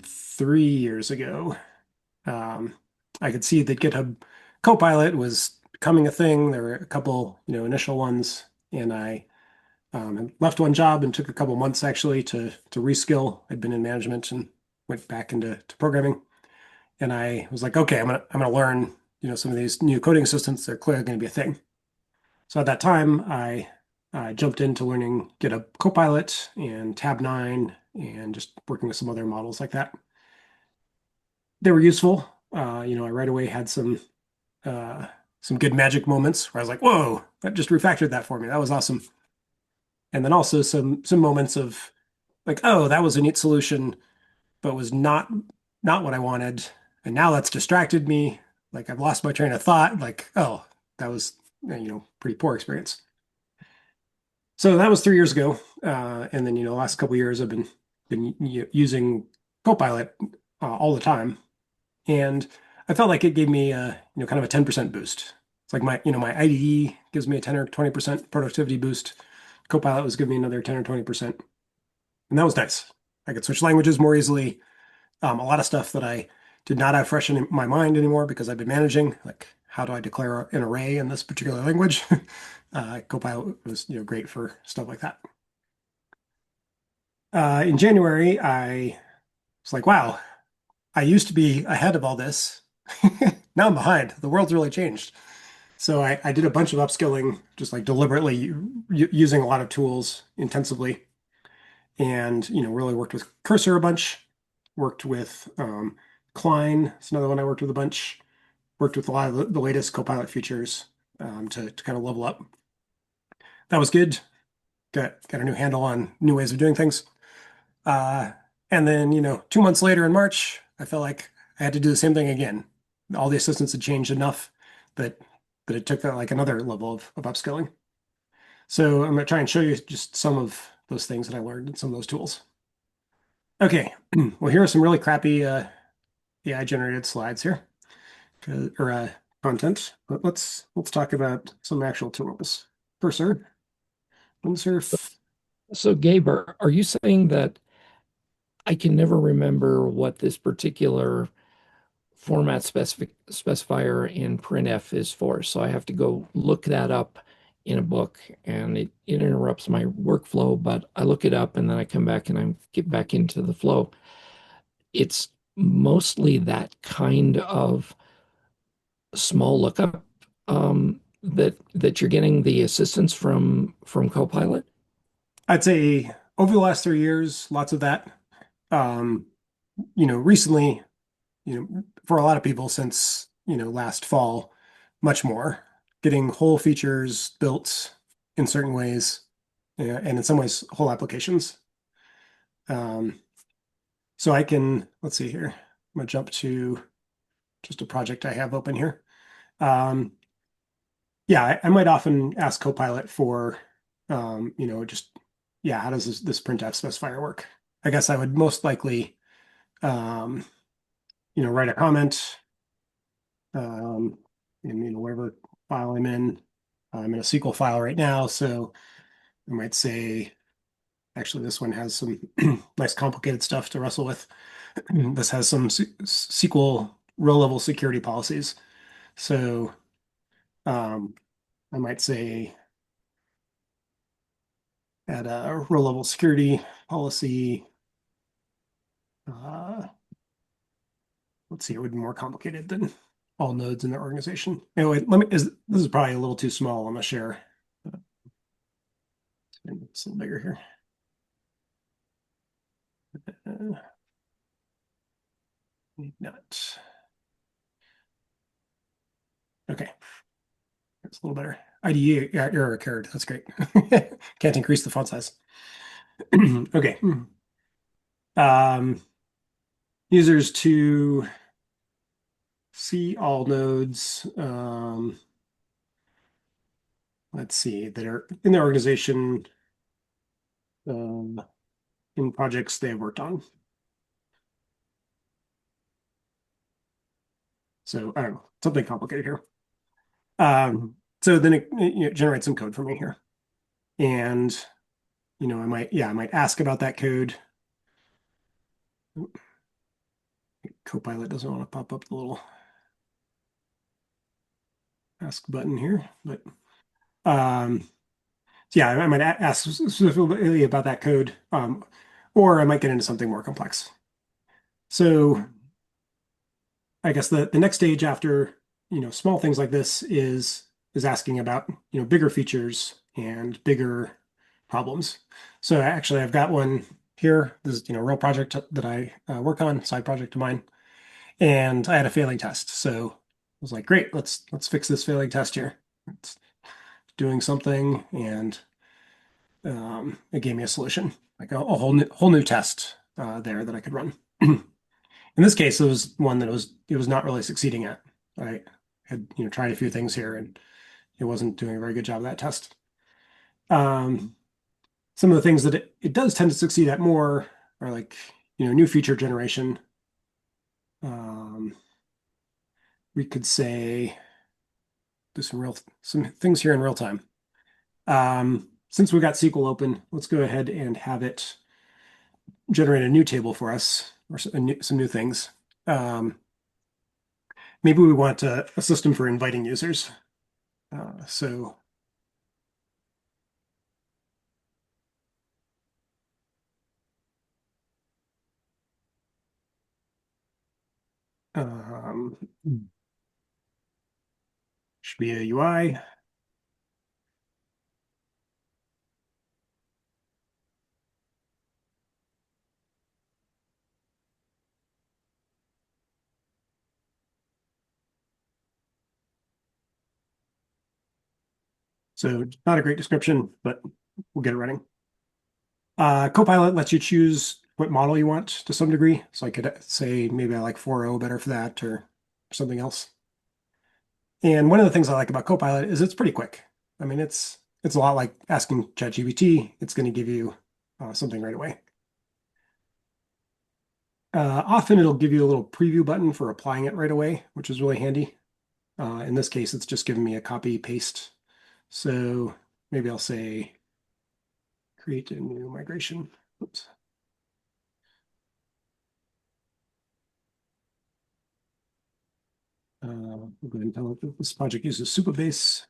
3 years ago. Um, I could see that GitHub Copilot was becoming a thing. There were a couple, initial ones, and I had left one job and took a couple months actually to reskill. I'd been in management and went back into programming, and I was like, okay, I'm gonna learn, some of these new coding assistants. They're clearly going to be a thing. So at that time, I jumped into learning GitHub Copilot and Tab 9 and just working with some other models like that. They were useful. I right away had uh, some good magic moments where I was like, "Whoa, that just refactored that for me. That was awesome." And then also some moments of like, "Oh, that was a neat solution, but was not what I wanted." And now that's distracted me. Like I've lost my train of thought. Like, oh, that was pretty poor experience. So that was 3 years ago. And then the last couple of years I've been using Copilot all the time. And I felt like it gave me kind of a 10% boost. It's like my IDE gives me a 10 or 20% productivity boost. Copilot was giving me another 10 or 20%. And that was nice. I could switch languages more easily. A lot of stuff that I did not have fresh in my mind anymore because I've been managing, like how do I declare an array in this particular language? Copilot was great for stuff like that. In January, I was like, wow, I used to be ahead of all this. Now I'm behind. The world's really changed. So I did a bunch of upskilling, just like deliberately using a lot of tools intensively, and really worked with Cursor a bunch, worked with Klein. It's another one I worked with a bunch. Worked with a lot of the latest Copilot features to kind of level up. That was good. Got a new handle on new ways of doing things. Uh, and then 2 months later in March, I felt like I had to do the same thing again. All the assistants had changed enough that it took like another level of upskilling. So I'm going to try and show you just some of those things that I learned and some of those tools. Okay, well, here are some really crappy AI generated slides here or content. But let's talk about some actual tools. Cursor, Windsurf. So, Gabe, are you saying that I can never remember what this particular format specifier in printf is for? So I have to go look that up in a book, and it interrupts my workflow, but I look it up and then I come back and I get back into the flow. It's mostly that kind of small lookup that you're getting the assistance from Copilot. I'd say over the last 3 years, lots of that. Um, recently, for a lot of people since, last fall, much more. Getting whole features built in certain ways, and in some ways, whole applications. Um, so let's see here. I'm gonna jump to just a project I have open here. Um, yeah, I might often ask Copilot for, just, yeah, how does this printf specifier work? I guess I would most likely, um, write a comment, um, in, whatever file I'm in. I'm in a SQL file right now, so I might say, actually, this one has some nice complicated stuff to wrestle with. This has some SQL row level security policies. So um, I might say add a row level security policy. Uh, let's see, it would be more complicated than all nodes in their organization. Anyway, this is probably a little too small. I'm gonna share. It's a little bigger here. Uh, not. Okay, it's a little better. IDE error occurred. That's great. Can't increase the font size. Okay. Um, users to see all nodes, let's see, that are in the organization, um, in projects they have worked on. So I don't know, something complicated here. So then it generates some code for me here. And, I might ask about that code. Copilot doesn't want to pop up the little ask button here, but um, so yeah, I might ask specifically about that code, or I might get into something more complex. So I guess the next stage after, small things like this is asking about, bigger features and bigger problems. So actually, I've got one here. This is, a real project that I work on, side project of mine, and I had a failing test. So I was like, great, let's fix this failing test here. It's doing something, and it gave me a solution, like a whole new test there that I could run. In this case, it was one that it was not really succeeding at. I had tried a few things here, and it wasn't doing a very good job of that test. Um, some of the things that it does tend to succeed at more are like new feature generation. Um, we could say do some things here in real time. Since we got SQL open, let's go ahead and have it generate a new table for us or some new things. Um, Maybe we want a system for inviting users. So um, should be a UI. So not a great description, but we'll get it running. Copilot lets you choose what model you want to some degree. So I could say maybe I like 4.0 better for that or something else. And one of the things I like about Copilot is it's pretty quick. I mean, it's a lot like asking ChatGPT. It's going to give you something right away. Often it'll give you a little preview button for applying it right away, which is really handy. In this case, it's just giving me a copy paste. So maybe I'll say create a new migration. Oops. We'll go ahead and tell it that this project uses Supabase.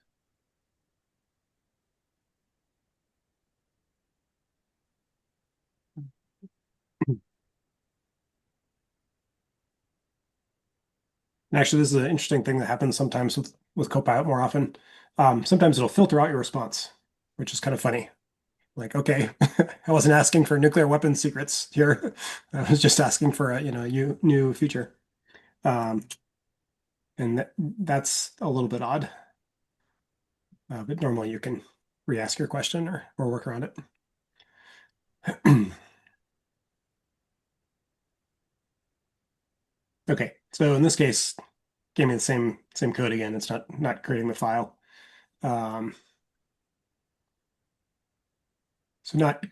And actually, this is an interesting thing that happens sometimes with Copilot more often. Sometimes it'll filter out your response, which is kind of funny. Like, okay, I wasn't asking for nuclear weapons secrets here. I was just asking for a new feature. Um, and that's a little bit odd. But normally you can re-ask your question or work around it. Okay, so in this case, gave me the same code again. It's not creating the file. Um, so not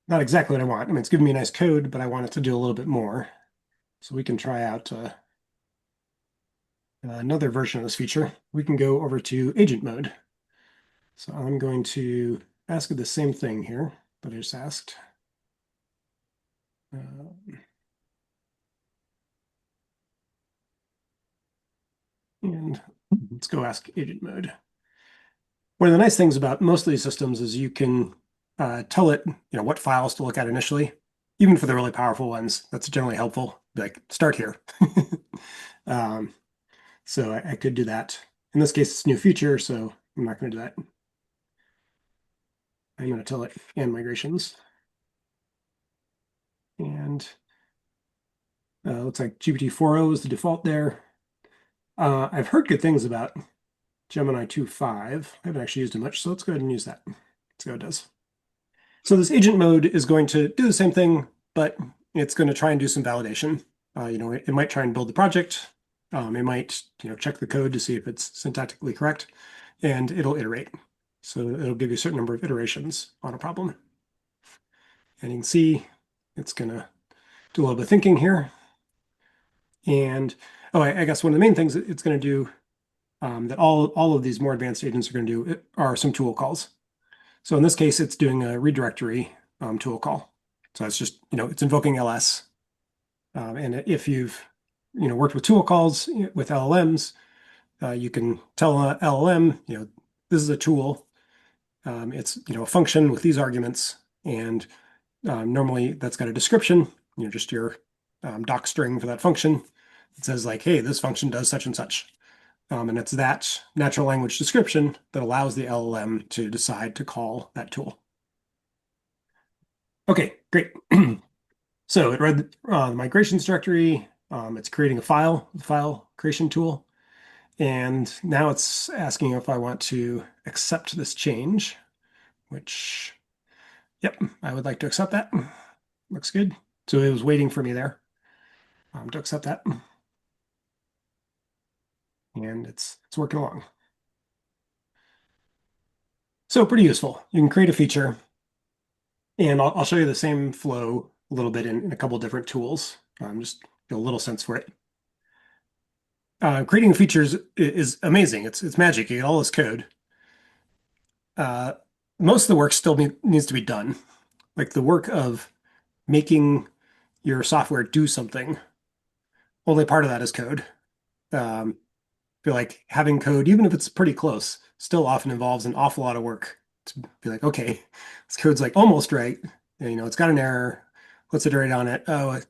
exactly what I want. I mean, it's giving me a nice code, but I want it to do a little bit more. So we can try out another version of this feature. We can go over to agent mode. So I'm going to ask it the same thing here, but I just asked. Uh, and let's go ask agent mode. One of the nice things about most of these systems is you can tell it, what files to look at initially, even for the really powerful ones. That's generally helpful. Be like, start here. um, so I could do that. In this case, it's a new feature, so I'm not going to do that. I'm going to tell it and migrations. And looks like GPT 4.0 is the default there. I've heard good things about Gemini 2.5. I haven't actually used it much, so let's go ahead and use that. See how it does. So this agent mode is going to do the same thing, but it's going to try and do some validation. It might try and build the project. It might, check the code to see if it's syntactically correct, and it'll iterate. So it'll give you a certain number of iterations on a problem. And you can see it's going to do a little bit of thinking here. And I guess one of the main things that it's going to do that all of these more advanced agents are going to do are some tool calls. So in this case, it's doing a redirectory tool call. So it's just, it's invoking ls. And if you've worked with tool calls with LLMs. You can tell a LLM, this is a tool. It's a function with these arguments, and normally that's got a description, just your doc string for that function. It says like, hey, this function does such and such. And it's that natural language description that allows the LLM to decide to call that tool. Okay, great. So it read the migrations directory. It's creating a file creation tool. And now it's asking if I want to accept this change, which, yep, I would like to accept that. Looks good. So it was waiting for me there to accept that. And it's working along. So pretty useful. You can create a feature, and I'll show you the same flow a little bit in a couple different tools. Just get a little sense for it. Creating features is amazing. It's magic. You get all this code. Uh, Most of the work still needs to be done. Like the work of making your software do something. Only part of that is code. Feel like having code, even if it's pretty close, still often involves an awful lot of work to be like, okay, this code's like almost right. It's got an error. Let's iterate on it. Oh, it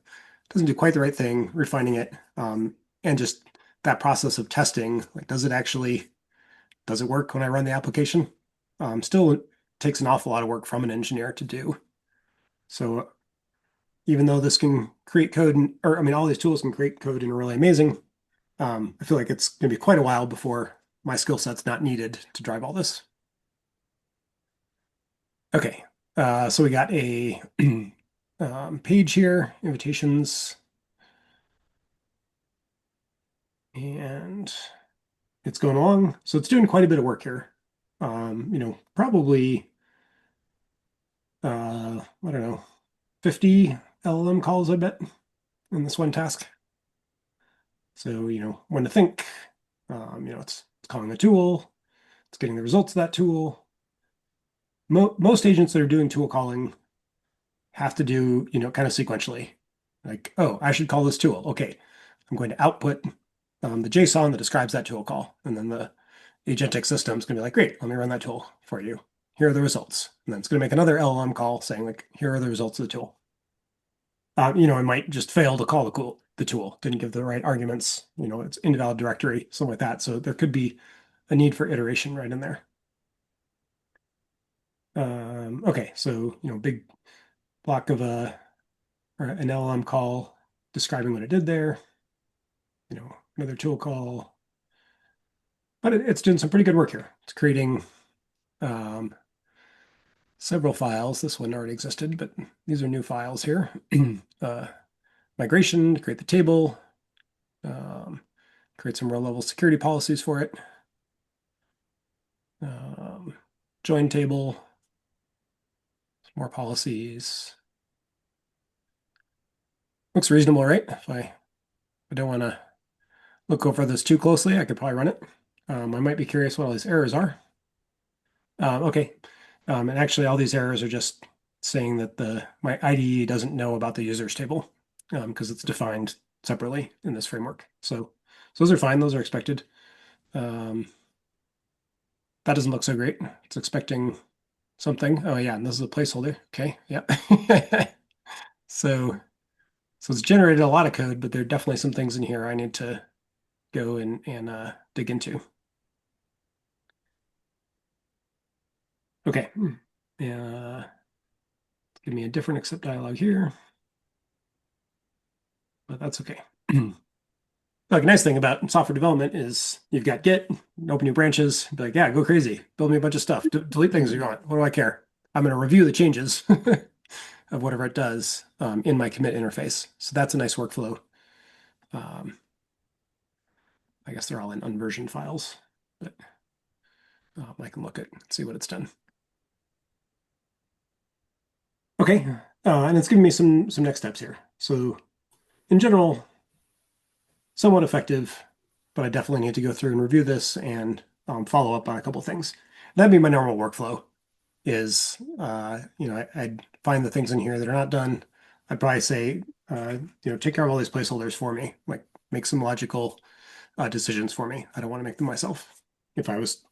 doesn't do quite the right thing, refining it. And just that process of testing, like, does it work when I run the application? Still takes an awful lot of work from an engineer to do. So even though this can create code, or I mean, all these tools can create code and are really amazing, I feel like it's going to be quite a while before my skill set's not needed to drive all this. Okay, so we got a page here, invitations, and it's going along. So it's doing quite a bit of work here. Probably, I don't know, 50 LLM calls, I bet, in this one task. So, when to think, it's calling a tool, it's getting the results of that tool. Most agents that are doing tool calling have to do, kind of sequentially. Like, oh, I should call this tool. Okay, I'm going to output the JSON that describes that tool call. And then the agentic system is going to be like, great, let me run that tool for you. Here are the results. And then it's going to make another LLM call saying, like, here are the results of the tool. It might just fail to call the tool, didn't give the right arguments, it's invalid directory, something like that. So there could be a need for iteration right in there. Okay, so, big block of or an LLM call describing what it did there, another tool call, but it's doing some pretty good work here. It's creating um, several files. This one already existed, but these are new files here. uh, Migration to create the table, um, create some row level security policies for it. Um, Join table, more policies. Looks reasonable, right? If I don't want to look over this too closely, I could probably run it. I might be curious what all these errors are. Okay. And actually, all these errors are just saying that my IDE doesn't know about the users table because it's defined separately in this framework. So those are fine. Those are expected. Um, that doesn't look so great. It's expecting something. Oh yeah, and this is a placeholder. Okay, yeah. So it's generated a lot of code, but there are definitely some things in here I need to go and dig into. Okay. Give me a different accept dialog here, but that's okay. Like, a nice thing about software development is you've got Git, open new branches, be like, yeah, go crazy, build me a bunch of stuff, delete things you want. What do I care? I'm going to review the changes of whatever it does in my commit interface. So that's a nice workflow. Um, I guess they're all in unversioned files, but I can look at see what it's done. Okay, and it's giving me some next steps here. So in general, somewhat effective, but I definitely need to go through and review this and follow up on a couple of things. That'd be my normal workflow is, I'd find the things in here that are not done. I'd probably say, take care of all these placeholders for me. Like, make some logical decisions for me. I don't want to make them myself if I was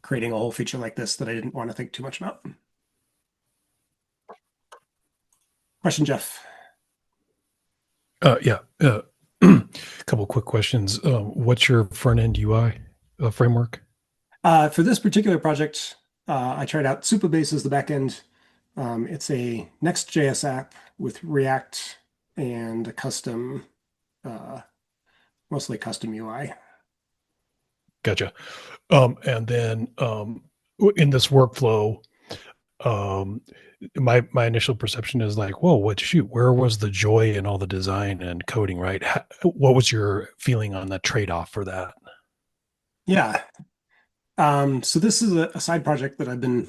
creating a whole feature like this that I didn't want to think too much about. Question, Jeff. Yeah. A couple quick questions. What's your front end UI framework? For this particular project, I tried out Supabase as the backend. It's a Next.js app with React and a custom, uh, mostly custom UI. Gotcha. And then in this workflow, um, my initial perception is like, whoa, what shoot? Where was the joy in all the design and coding? Right? What was your feeling on the trade off for that? Yeah. So this is a side project that I've been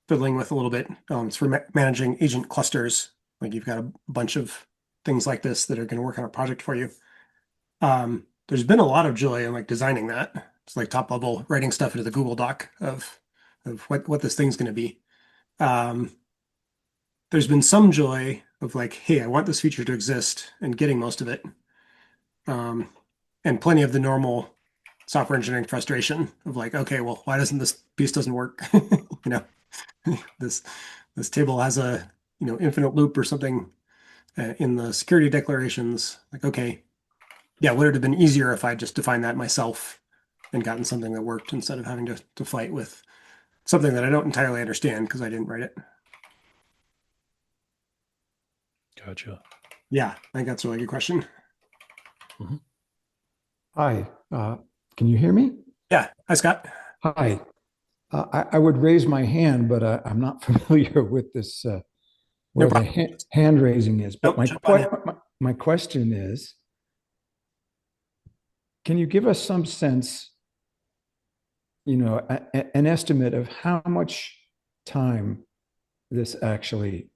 fiddling with a little bit. It's for managing agent clusters. Like you've got a bunch of things like this that are going to work on a project for you. There's been a lot of joy in like designing that. It's like top level writing stuff into the Google Doc of what this thing's going to be. Um, there's been some joy of like, hey, I want this feature to exist and getting most of it. Um, and plenty of the normal software engineering frustration of like, okay, well, why doesn't this piece doesn't work? You know, this this table has a infinite loop or something in the security declarations. Like, okay, yeah, would it have been easier if I just defined that myself and gotten something that worked instead of having to fight with something that I don't entirely understand because I didn't write it. Gotcha. Yeah, I think that's a really good question. Mhm. Hi, can you hear me? Yeah, hi Scott. Hi. I would raise my hand, but I'm not familiar with this, No where the problem. hand raising is. But Nope, jump on in. my question is, can you give us some sense, an estimate of how much time this actually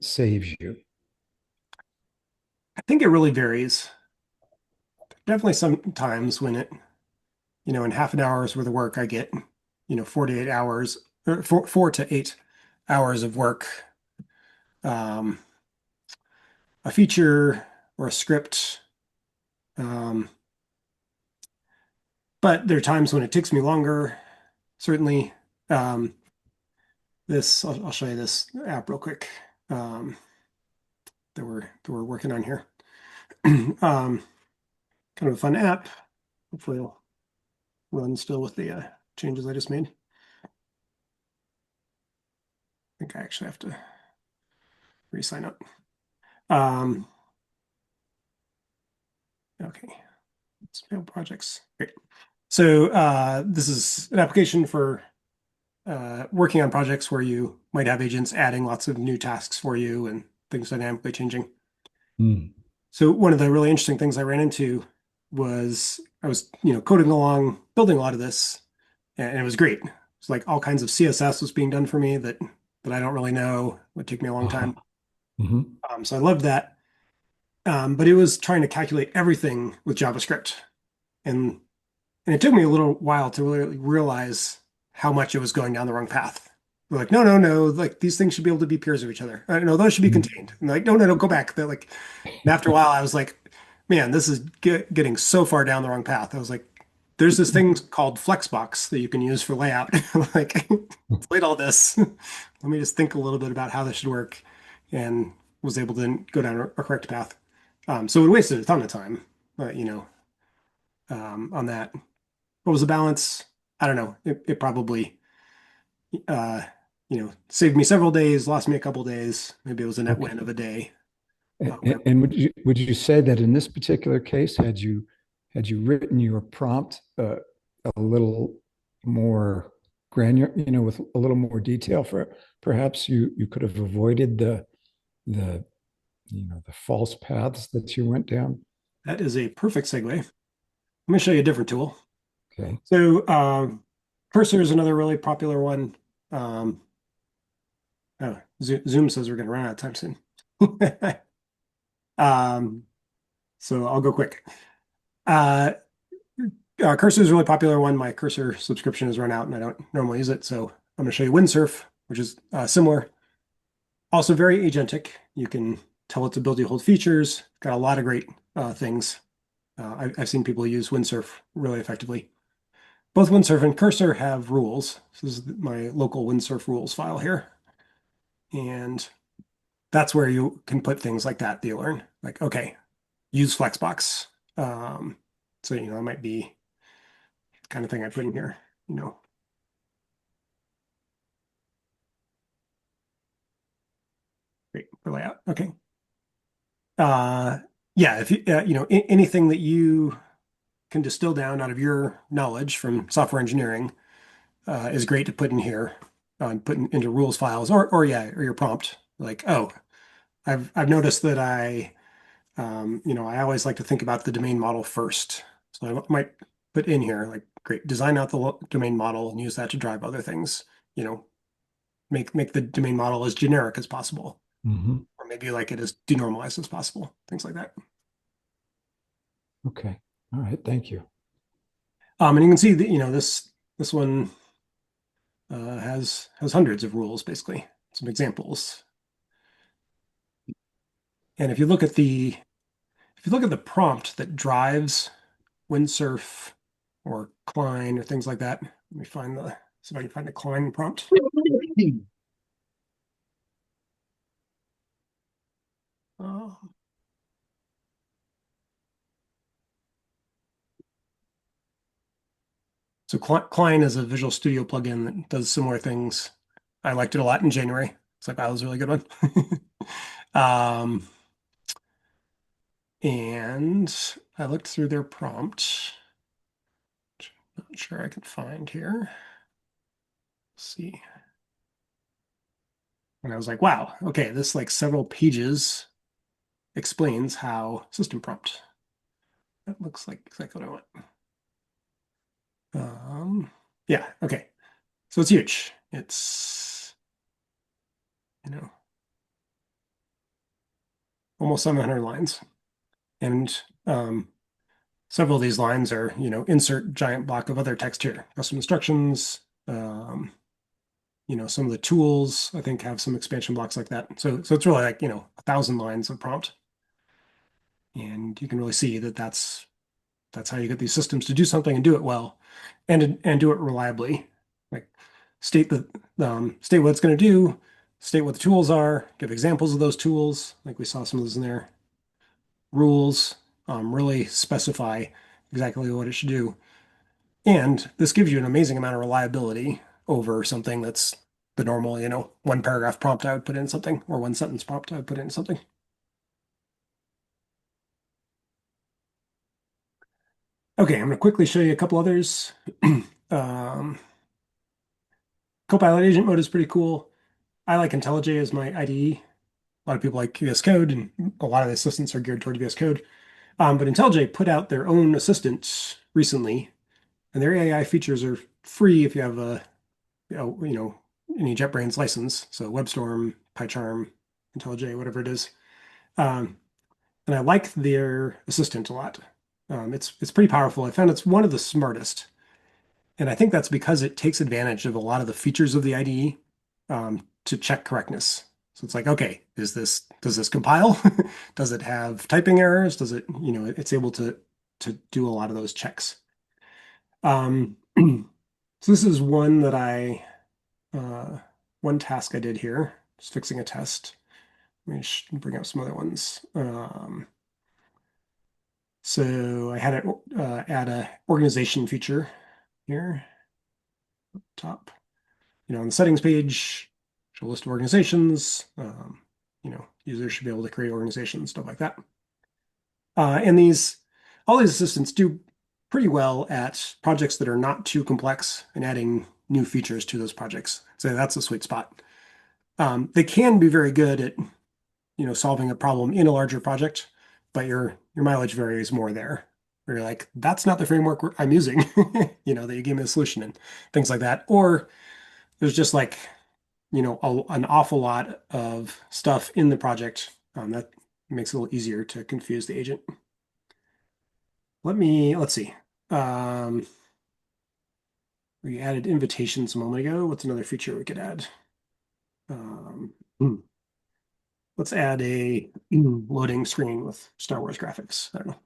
saves you? I think it really varies. Definitely some times when in half an hour's worth of work, I get, 48 hours or 4 to 8 hours of work. Um, a feature or a script. Um, but there are times when it takes me longer. Certainly, um, I'll show you this app real quick that we're working on here. Kind of a fun app. Hopefully, it'll run still with the changes I just made. I think I actually have to re-sign up. Um, okay, let's build projects. Great. So this is an application for working on projects where you might have agents adding lots of new tasks for you and things dynamically changing. Hmm. So one of the really interesting things I ran into was I was, coding along, building a lot of this, and it was great. It's like all kinds of CSS was being done for me that I don't really know, would take me a long Uh-huh. time. Hmm. So I loved that. But it was trying to calculate everything with JavaScript. And and it took me a little while to really realize how much it was going down the wrong path. We're like, no, no, no, like these things should be able to be peers of each other. No, those should be contained. And they're like, no, no, no, go back. They're like, and after a while, I was like, man, this is getting so far down the wrong path. I was like, there's this thing called Flexbox that you can use for layout. Like, delete all this. Let me just think a little bit about how this should work, and was able to go down a correct path. So it wasted a ton of time, on that. What was the balance? I don't know. It probably, uh, saved me several days, lost me a couple days. Maybe it was a net Okay. win of a day. And would you say that in this particular case, had you written your prompt a little more granular, with a little more detail, for perhaps you could have avoided the the false paths that you went down? That is a perfect segue. Let me show you a different tool. Okay. So, Cursor is another really popular one. Um, oh, Zoom says we're going to run out of time soon. Um, so I'll go quick. Uh, Cursor is a really popular one. My Cursor subscription has run out and I don't normally use it. So I'm going to show you Windsurf, which is similar. Also very agentic. You can tell it to build you hold features. Got a lot of great things. I've seen people use Windsurf really effectively. Both Windsurf and Cursor have rules. This is my local Windsurf rules file here. And that's where you can put things like that you learn. Like, okay, use Flexbox. So, that might be the kind of thing I put in here, you know. Great for layout. Okay. Uh, yeah, if you, anything that you can distill down out of your knowledge from software engineering is great to put in here, into rules files, or your prompt. Like, oh, I've noticed that I always like to think about the domain model first. So I might put in here, like, great, design out the domain model and use that to drive other things. You know, make the domain model as generic as possible, Hmm. or maybe like it as denormalized as possible, things like that. Okay. All right. Thank you. And you can see that, this one has hundreds of rules, basically, some examples. And if you look at the prompt that drives Windsurf or Klein or things like that, let me see if I can find the Klein prompt. Uh, so Klein is a Visual Studio plugin that does similar things. I liked it a lot in January. It's like, wow, that was a really good one. um, and I looked through their prompt. Not sure I can find here. Let's see. And I was like, wow, okay, this like several pages explains how system prompt. That looks like exactly what I want. Yeah, okay. So it's huge. It's, you know, almost 700 lines. And several of these lines are, insert giant block of other text here. Custom instructions, some of the tools, I think, have some expansion blocks like that. So it's really like, 1,000 lines of prompt. And you can really see that that's how you get these systems to do something and do it well, and do it reliably. Like, state what it's going to do, state what the tools are, give examples of those tools. Like we saw some of those in there. Rules, really specify exactly what it should do. And this gives you an amazing amount of reliability over something that's the normal, one paragraph prompt I would put in something, or one sentence prompt I would put in something. Okay, I'm going to quickly show you a couple others. um, Copilot agent mode is pretty cool. I like IntelliJ as my IDE. A lot of people like VS Code, and a lot of the assistants are geared toward VS Code. But IntelliJ put out their own assistant recently, and their AI features are free if you have any JetBrains license. So WebStorm, PyCharm, IntelliJ, whatever it is. Um, and I like their assistant a lot. It's pretty powerful. I found it's one of the smartest. And I think that's because it takes advantage of a lot of the features of the IDE to check correctness. So it's like, okay, does this compile? Does it have typing errors? Does it, it's able to do a lot of those checks. So this is one task I did here, just fixing a test. Let me just bring up some other ones. So I had it add a organization feature here, top. On the settings page, show a list of organizations. Users should be able to create organizations, stuff like that. And all these assistants do pretty well at projects that are not too complex and adding new features to those projects. So that's a sweet spot. They can be very good at, solving a problem in a larger project, but your mileage varies more there. Where you're like, that's not the framework I'm using, that you gave me a solution in, things like that. Or there's just like, an awful lot of stuff in the project that makes it a little easier to confuse the agent. Let's see. Um, we added invitations a moment ago. What's another feature we could add? Um, hmm, let's add a loading screen with Star Wars graphics. I don't know.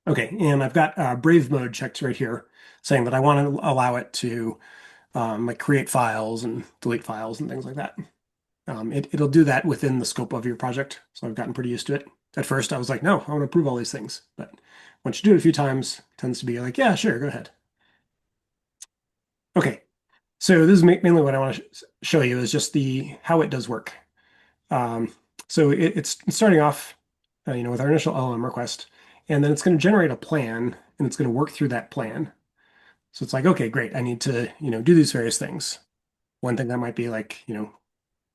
Okay, and I've got Brave mode checked right here, saying that I want to allow it to like create files and delete files and things like that. It'll do that within the scope of your project. So I've gotten pretty used to it. At first, I was like, no, I want to approve all these things. But once you do it a few times, it tends to be like, yeah, sure, go ahead. Okay, so this is mainly what I want to show you is just the how it does work. Um, so it's starting off, with our initial LLM request, and then it's going to generate a plan, and it's going to work through that plan. So it's like, okay, great. I need to, do these various things. One thing that might be like,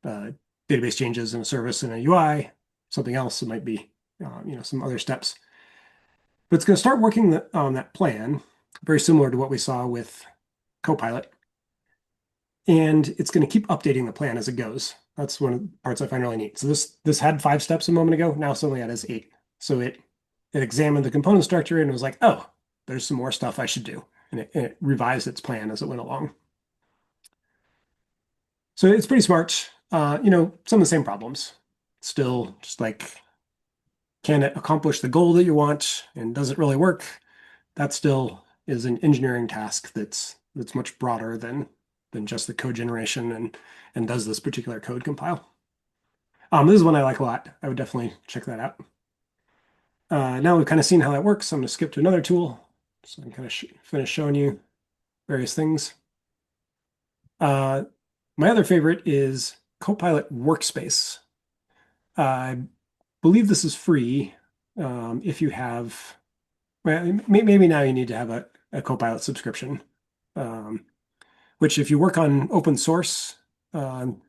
database changes in a service in a UI. Something else, it might be, some other steps. But it's going to start working on that plan, very similar to what we saw with Copilot. And it's going to keep updating the plan as it goes. That's one of the parts I find really neat. So this had 5 steps a moment ago. Now suddenly it has 8. So it examined the component structure and was like, oh, there's some more stuff I should do. And it revised its plan as it went along. So it's pretty smart. Some of the same problems. Still just like, can it accomplish the goal that you want? And does it really work? That still is an engineering task that's much broader than just the code generation and does this particular code compile. This is one I like a lot. I would definitely check that out. Now we've kind of seen how that works. I'm going to skip to another tool. So I can kind of finish showing you various things. My other favorite is Copilot Workspace. I believe this is free if you have, well, maybe now you need to have a Copilot subscription, which if you work on open source,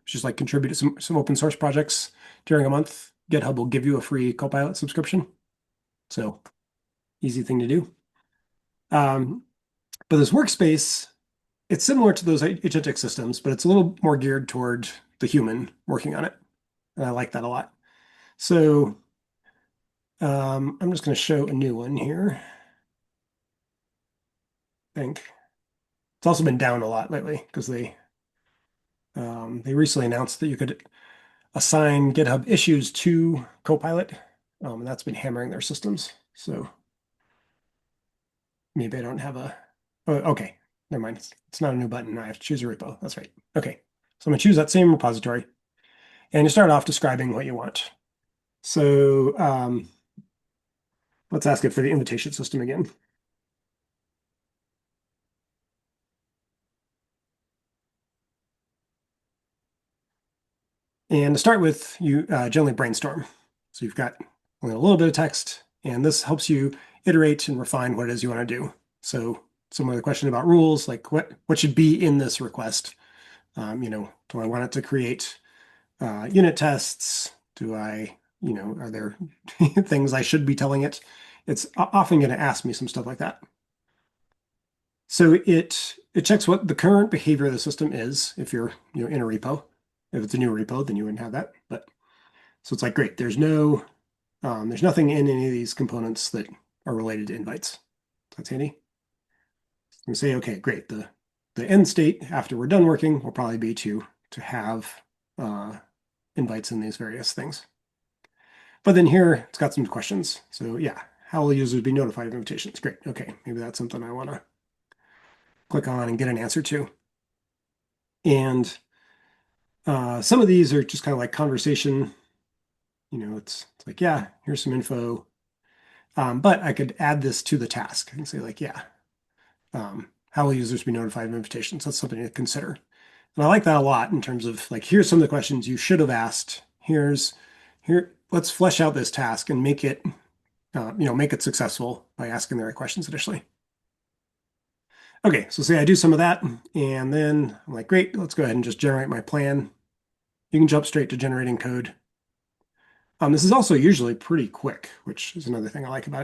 just like contribute to some open source projects during a month, GitHub will give you a free Copilot subscription. So easy thing to do. But this workspace, it's similar to those agentic systems, but it's a little more geared toward the human working on it. And I like that a lot. So I'm just going to show a new one here. I think it's also been down a lot lately because they recently announced that you could assign GitHub issues to Copilot, and that's been hammering their systems. So maybe I don't have a. Oh, okay, never mind. It's not a new button. I have to choose a repo. That's right. Okay, so I'm going to choose that same repository, and you start off describing what you want. So let's ask it for the invitation system again. And to start with, you generally brainstorm. So you've got a little bit of text, and this helps you iterate and refine what it is you want to do. So some of the question about rules, like what should be in this request? Do I want it to create unit tests? Do I, are there things I should be telling it? It's often going to ask me some stuff like that. So it checks what the current behavior of the system is if you're in a repo. If it's a new repo, then you wouldn't have that. But so it's like, great, there's nothing in any of these components that are related to invites. That's handy. And say, okay, great. The end state after we're done working will probably be to have invites in these various things. But then here it's got some questions. So yeah, how will users be notified of invitations? Great. Okay, maybe that's something I want to click on and get an answer to. And some of these are just kind of like conversation. It's like, yeah, here's some info. But I could add this to the task and say like, yeah, how will users be notified of invitations? That's something to consider. And I like that a lot in terms of like, here's some of the questions you should have asked. Let's flesh out this task and make it successful by asking the right questions initially. Okay, so say I do some of that, and then I'm like, great, let's go ahead and just generate my plan. You can jump straight to generating code. This is also usually pretty quick, which is another thing I like about it.